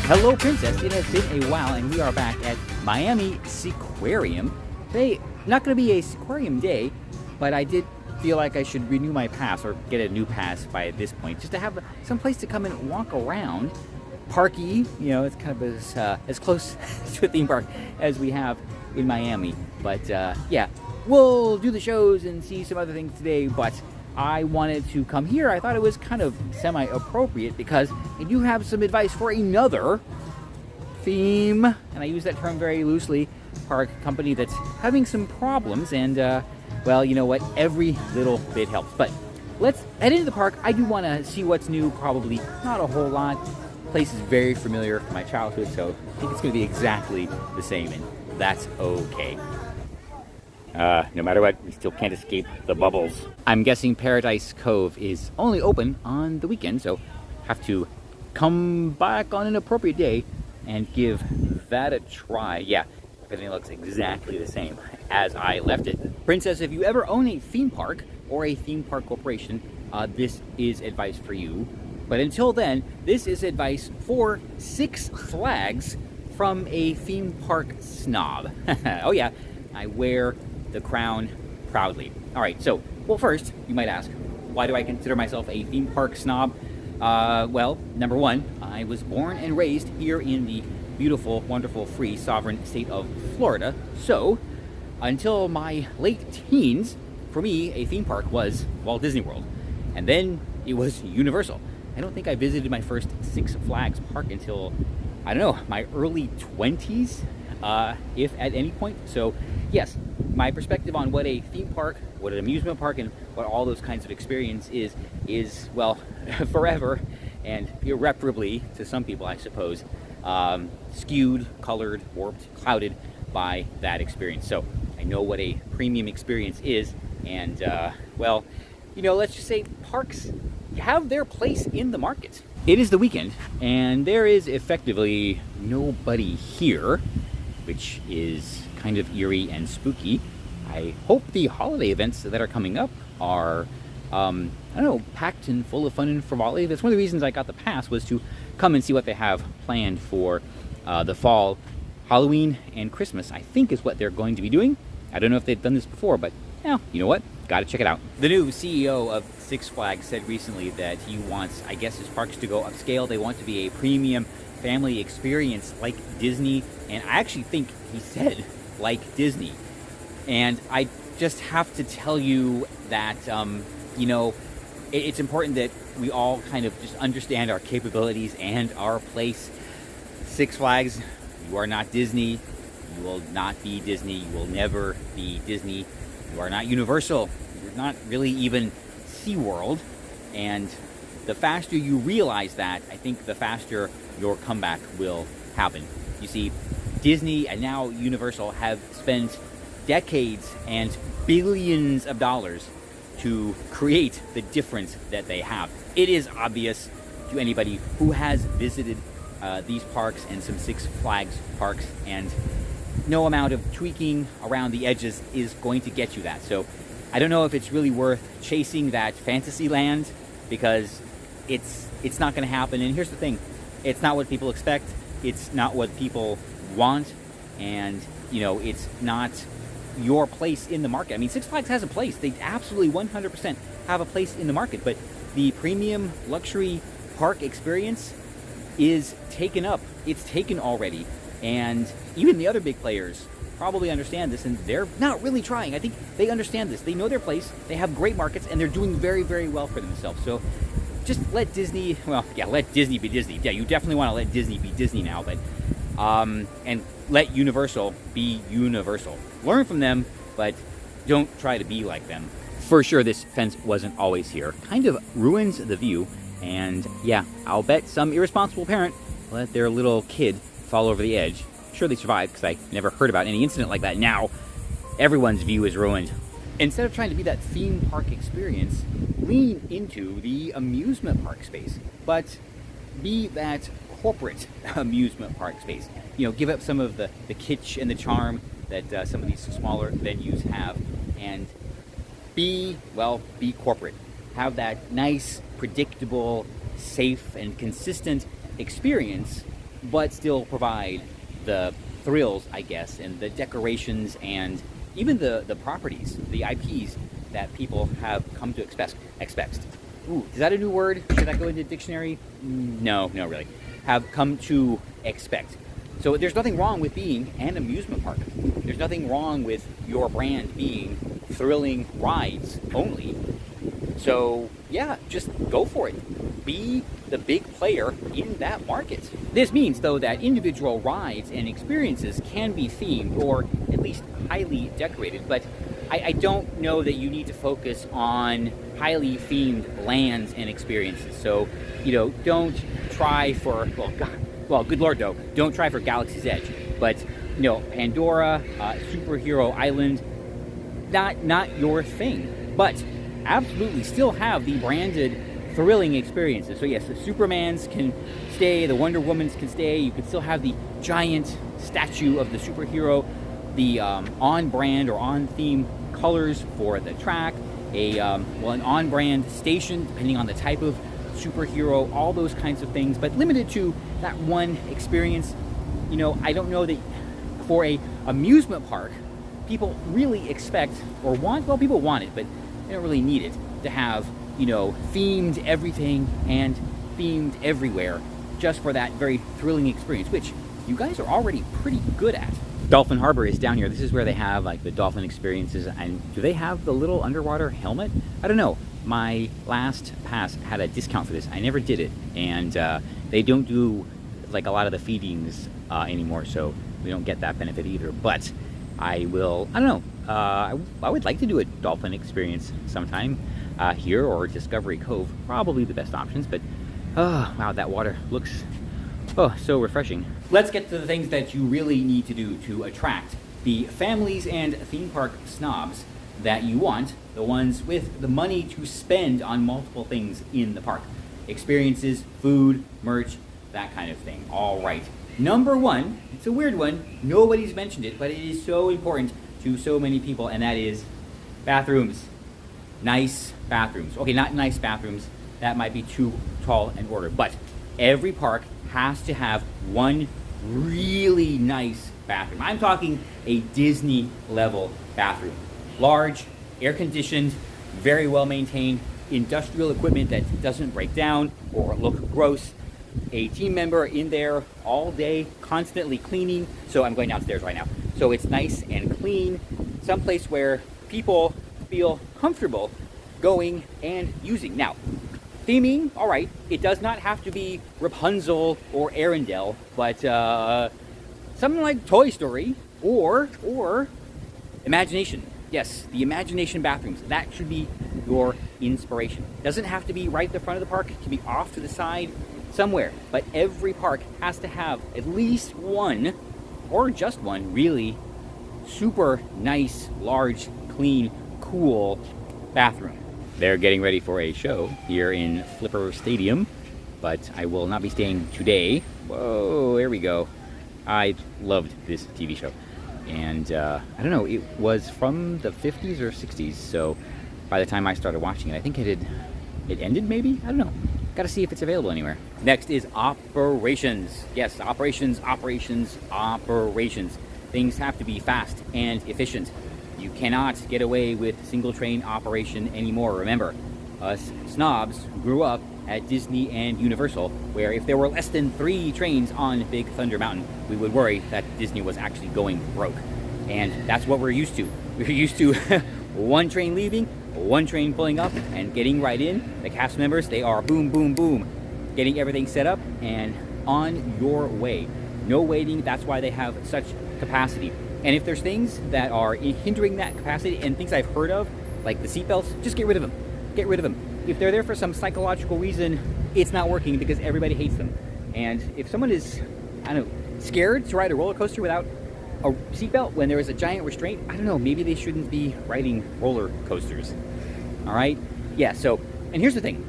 Hello, Princess. It has been a while, and we are back at Miami Sequarium. Today, not going to be a Sequarium day, but I did feel like I should renew my pass, or get a new pass by this point, just to have some place to come and walk around. Parky, you know, it's kind of as close to a theme park as we have in Miami. But yeah, we'll do the shows and see some other things today, but I wanted to come here. I thought it was kind of semi-appropriate because I do have some advice for another theme, and I use that term very loosely, park company that's having some problems, and well, you know what, every little bit helps. But let's head into the park. I do want to see what's new, probably not a whole lot. The place is very familiar from my childhood, so I think it's going to be exactly the same, and that's okay. No matter what, we still can't escape the bubbles. I'm guessing Paradise Cove is only open on the weekend, so have to come back on an appropriate day and give that a try. Yeah, everything looks exactly the same as I left it. Princess, if you ever own a theme park or a theme park corporation, this is advice for you. But until then, this is advice for Six Flags from a theme park snob. Oh yeah, I wear the crown proudly. All right, so, well, first, you might ask, why do I consider myself a theme park snob? Well, number one, I was born and raised here in the beautiful, wonderful, free, sovereign state of Florida. So, until my late teens, for me, a theme park was Walt Disney World. And then it was Universal. I don't think I visited my first Six Flags park until, I don't know, my early 20s, if at any point. So, yes, my perspective on what a theme park, what an amusement park, and what all those kinds of experience is well, forever and irreparably, to some people, I suppose, skewed, colored, warped, clouded by that experience. So I know what a premium experience is, and well, you know, let's just say parks have their place in the market. It is the weekend, and there is effectively nobody here, which is kind of eerie and spooky. I hope the holiday events that are coming up are, I don't know, packed and full of fun and frivolity. That's one of the reasons I got the pass, was to come and see what they have planned for the fall. Halloween and Christmas, I think, is what they're going to be doing. I don't know if they've done this before, but yeah, you know what? Gotta check it out. The new CEO of Six Flags said recently that he wants, I guess, his parks to go upscale. They want to be a premium family experience like Disney, and I actually think he said like Disney. And I just have to tell you that, you know, it's important that we all kind of just understand our capabilities and our place. Six Flags, you are not Disney. You will not be Disney. You will never be Disney. You are not Universal. You're not really even SeaWorld. And the faster you realize that, I think the faster your comeback will happen. You see, Disney and now Universal have spent decades and billions of dollars to create the difference that they have. It is obvious to anybody who has visited these parks and some Six Flags parks, and no amount of tweaking around the edges is going to get you that. So I don't know if it's really worth chasing that fantasy land, because it's not going to happen. And here's the thing, it's not what people expect, it's not what people want, and you know, it's not your place in the market. I mean, Six Flags has a place. They absolutely 100% have a place in the market, but the premium luxury park experience is taken up. It's taken already. And even the other big players probably understand this, and they're not really trying. I think they understand this. They know their place. They have great markets, and they're doing very, very well for themselves. So just let Disney, well, yeah, let Disney be Disney. Yeah, you definitely want to let Disney be Disney now, but and let Universal be Universal. Learn from them, but don't try to be like them. For sure, this fence wasn't always here. Kind of ruins the view, and yeah, I'll bet some irresponsible parent let their little kid fall over the edge. Sure, they survived, because I never heard about any incident like that. Now, everyone's view is ruined. Instead of trying to be that theme park experience, lean into the amusement park space, but be that corporate amusement park space. You know, give up some of the kitsch and the charm that some of these smaller venues have, and be corporate. Have that nice, predictable, safe, and consistent experience but still provide the thrills, I guess, and the decorations and even the properties, the IPs that people have come to expect. Ooh, is that a new word? Should that go into the dictionary? No, really. Have come to expect. So there's nothing wrong with being an amusement park. There's nothing wrong with your brand being thrilling rides only. So yeah, just go for it. Be the big player in that market. This means, though, that individual rides and experiences can be themed or at least highly decorated, but I don't know that you need to focus on highly themed lands and experiences. So, don't try for, good Lord, no, don't try for Galaxy's Edge. But, Pandora, Superhero Island, not your thing. But absolutely still have the branded thrilling experiences. So yes, the Supermans can stay, the Wonder Womans can stay. You can still have the giant statue of the superhero, the on-brand or on-theme colors for the track, an on-brand station depending on the type of superhero, all those kinds of things, but limited to that one experience. I don't know that for a amusement park, people really expect or want, well, people want it, but they don't really need it to have, themed everything and themed everywhere just for that very thrilling experience, which you guys are already pretty good at. Dolphin Harbor is down here. This is where they have like the dolphin experiences. And do they have the little underwater helmet? I don't know. My last pass had a discount for this. I never did it. And they don't do like a lot of the feedings anymore, so we don't get that benefit either. But I don't know. I would like to do a dolphin experience sometime here or Discovery Cove. Probably the best options, but oh, wow, that water looks so refreshing. Let's get to the things that you really need to do to attract the families and theme park snobs that you want, the ones with the money to spend on multiple things in the park. Experiences, food, merch, that kind of thing. All right. Number one, it's a weird one. Nobody's mentioned it, but it is so important to so many people, and that is bathrooms. Nice bathrooms. Okay, not nice bathrooms. That might be too tall an order, but every park has to have one really nice bathroom. I'm talking a Disney level bathroom. Large, air conditioned, very well maintained, industrial equipment that doesn't break down or look gross. A team member in there all day, constantly cleaning. So I'm going downstairs right now. So it's nice and clean, someplace where people feel comfortable going and using. Now, theming, all right, it does not have to be Rapunzel or Arendelle, but something like Toy Story or Imagination. Yes, the Imagination bathrooms. That should be your inspiration. Doesn't have to be right at the front of the park. It can be off to the side somewhere. But every park has to have at least one, or just one, really super nice, large, clean, cool bathroom. They're getting ready for a show here in Flipper Stadium, but I will not be staying today. Whoa, there we go. I loved this TV show. And I don't know, it was from the 50s or 60s, so by the time I started watching it, I think it ended maybe? I don't know. Gotta see if it's available anywhere. Next is operations. Yes, operations. Things have to be fast and efficient. You cannot get away with single train operation anymore. Remember, us snobs grew up at Disney and Universal, where if there were less than 3 trains on Big Thunder Mountain, we would worry that Disney was actually going broke. And that's what we're used to. We're used to one train leaving, one train pulling up, and getting right in. The cast members, they are boom, boom, boom, getting everything set up and on your way. No waiting. That's why they have such capacity. And if there's things that are hindering that capacity and things I've heard of, like the seatbelts, just get rid of them. Get rid of them. If they're there for some psychological reason, it's not working because everybody hates them. And if someone is, I don't know, scared to ride a roller coaster without a seatbelt when there is a giant restraint, I don't know, maybe they shouldn't be riding roller coasters. All right? Yeah, so, and here's the thing.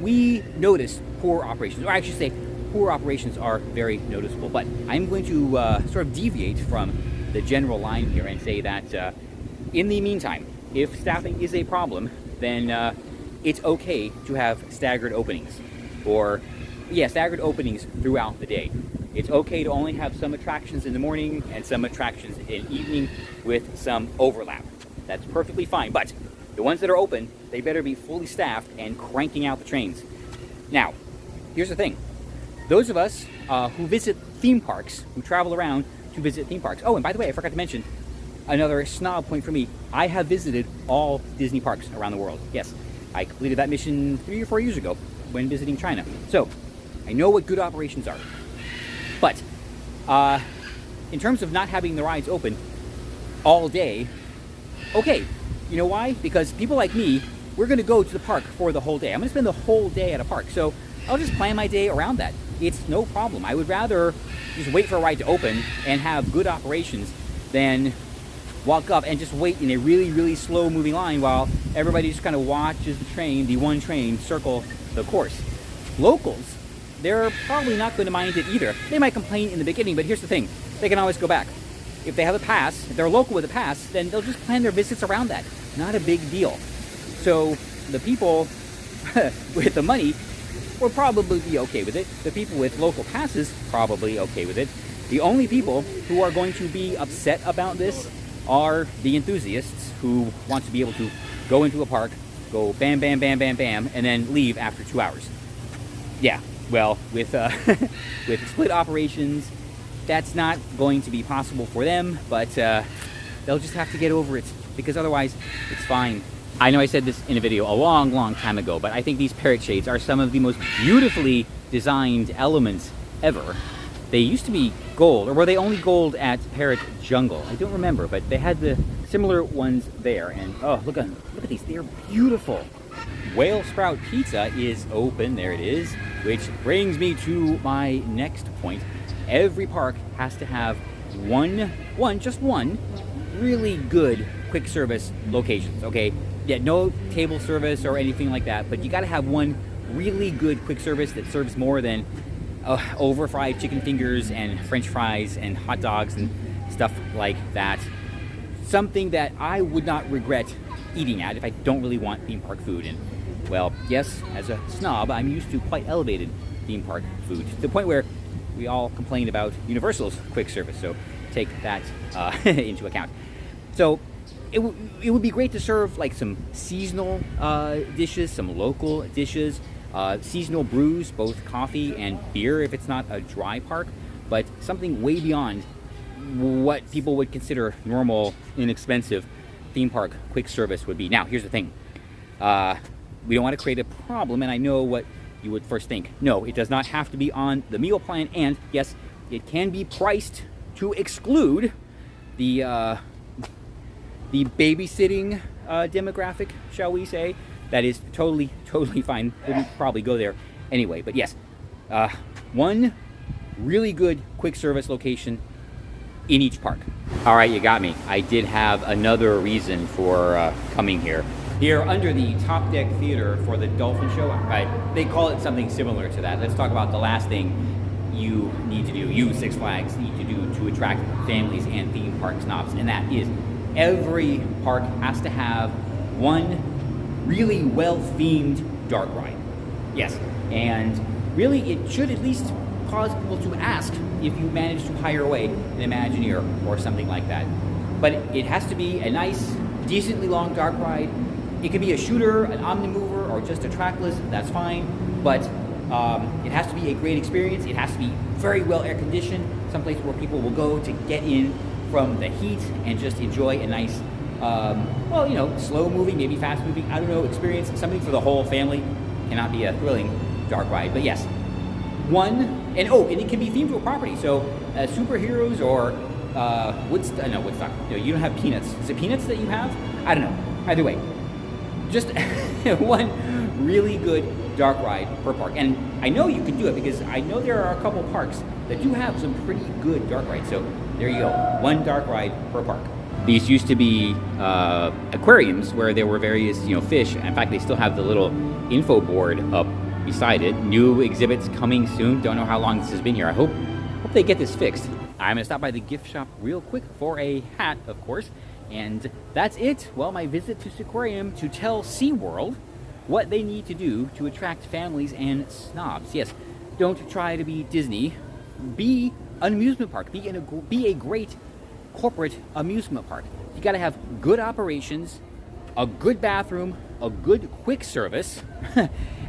We notice poor operations, or I should say, poor operations are very noticeable, but I'm going to sort of deviate from the general line here and say that in the meantime, if staffing is a problem, then it's okay to have staggered openings or Yeah, staggered openings throughout the day. It's okay to only have some attractions in the morning and some attractions in the evening with some overlap. That's perfectly fine, but the ones that are open, they better be fully staffed and cranking out the trains. Now, here's the thing. Those of us who visit theme parks, who travel around to visit theme parks. Oh, and by the way, I forgot to mention, another snob point for me, I have visited all Disney parks around the world. Yes, I completed that mission 3 or 4 years ago when visiting China. So, I know what good operations are. But, in terms of not having the rides open all day, okay, you know why? Because people like me, we're going to go to the park for the whole day. I'm going to spend the whole day at a park, so I'll just plan my day around that. It's no problem. I would rather just wait for a ride to open and have good operations than walk up and just wait in a really, really slow moving line while everybody just kind of watches the train, the one train, circle the course. Locals, they're probably not going to mind it either. They might complain in the beginning, but here's the thing. They can always go back. If they have a pass, if they're local with a pass, then they'll just plan their visits around that. Not a big deal. So the people with the money will probably be okay with it. The people with local passes, probably okay with it. The only people who are going to be upset about this are the enthusiasts who want to be able to go into a park, go bam, bam, bam, bam, bam, and then leave after 2 hours. Yeah, well, with with split operations, that's not going to be possible for them, but they'll just have to get over it, because otherwise it's fine. I know I said this in a video a long, long time ago, but I think these parrot shades are some of the most beautifully designed elements ever. They used to be gold, or were they only gold at Parrot Jungle? I don't remember, but they had the similar ones there, and oh, look at these, they're beautiful. Whale Sprout Pizza is open, there it is, which brings me to my next point. Every park has to have just one really good quick service locations, okay? Yeah, no table service or anything like that, but you gotta have one really good quick service that serves more than over fried chicken fingers and French fries and hot dogs and stuff like that. Something that I would not regret eating at if I don't really want theme park food. And well, yes, as a snob, I'm used to quite elevated theme park food, to the point where we all complain about Universal's quick service, so take that into account. So it would be great to serve like some seasonal dishes, some local dishes, seasonal brews, both coffee and beer if it's not a dry park, but something way beyond what people would consider normal, inexpensive theme park quick service would be. Now, here's the thing. We don't want to create a problem, and I know what you would first think. No, it does not have to be on the meal plan, and yes, it can be priced to exclude the babysitting demographic, shall we say. That is totally fine. Wouldn't probably go there anyway, but yes, one really good quick service location in each park. All right, you got me. I did have another reason for coming here. Here under the Top Deck Theater for the Dolphin Show, right? They call it something similar to that. Let's talk about the last thing you need to do, you Six Flags need to do to attract families and theme park snobs, and that is every park has to have one really well-themed dark ride. Yes, and really it should at least cause people to ask if you manage to hire away an Imagineer or something like that. But it has to be a nice, decently long dark ride. It could be a shooter, an omnimover, or just a trackless, that's fine. But it has to be a great experience. It has to be very well air-conditioned, someplace where people will go to get in from the heat and just enjoy a nice, well, you know, slow-moving, maybe fast-moving, I don't know, experience, something for the whole family. Cannot be a thrilling dark ride, but yes. And it can be themed to a property, so superheroes or Woodstock, no, Woodstock, no, you don't have Peanuts. Is it Peanuts that you have? I don't know, either way. Just one really good dark ride per park. And I know you can do it because I know there are a couple parks that do have some pretty good dark rides. So there you go, one dark ride per park. These used to be aquariums where there were various, fish. In fact, they still have the little info board up beside it. New exhibits coming soon. Don't know how long this has been here. I hope they get this fixed. I'm gonna stop by the gift shop real quick for a hat, of course. And that's it. Well, my visit to Sequarium to tell SeaWorld what they need to do to attract families and snobs. Yes, don't try to be Disney. Be an amusement park. Be a great corporate amusement park. You got to have good operations, a good bathroom, a good quick service,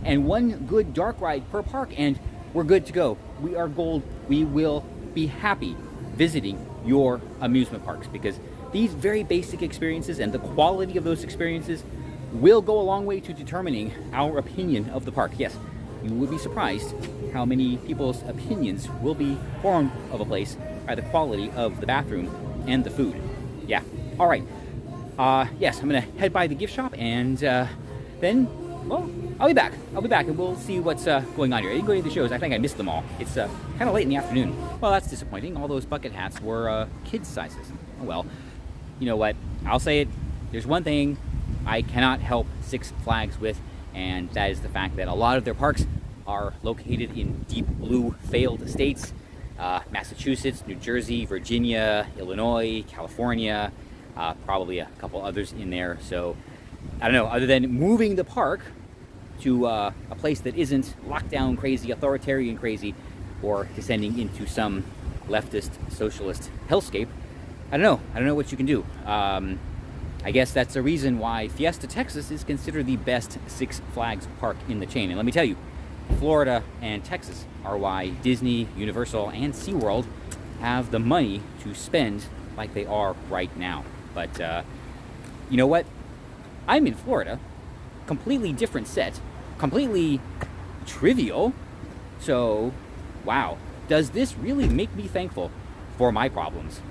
and one good dark ride per park, and we're good to go. We are gold. We will be happy visiting your amusement parks, because these very basic experiences and the quality of those experiences will go a long way to determining our opinion of the park. Yes, you would be surprised how many people's opinions will be formed of a place by the quality of the bathroom and the food. Yeah. All right. Yes, I'm gonna head by the gift shop, and then, well, I'll be back. And we'll see what's going on here. I didn't go to any of the shows. I think I missed them all. It's kind of late in the afternoon. Well, that's disappointing. All those bucket hats were kids' sizes. Oh well. You know what? I'll say it. There's one thing I cannot help Six Flags with, and that is the fact that a lot of their parks are located in deep blue failed states. Massachusetts, New Jersey, Virginia, Illinois, California, probably a couple others in there. So I don't know, other than moving the park to a place that isn't lockdown crazy, authoritarian crazy, or descending into some leftist socialist hellscape, I don't know what you can do. I guess that's the reason why Fiesta, Texas is considered the best Six Flags park in the chain. And let me tell you, Florida and Texas are why Disney, Universal, and SeaWorld have the money to spend like they are right now. But you know what? I'm in Florida, completely different set, completely trivial. So, wow, does this really make me thankful for my problems?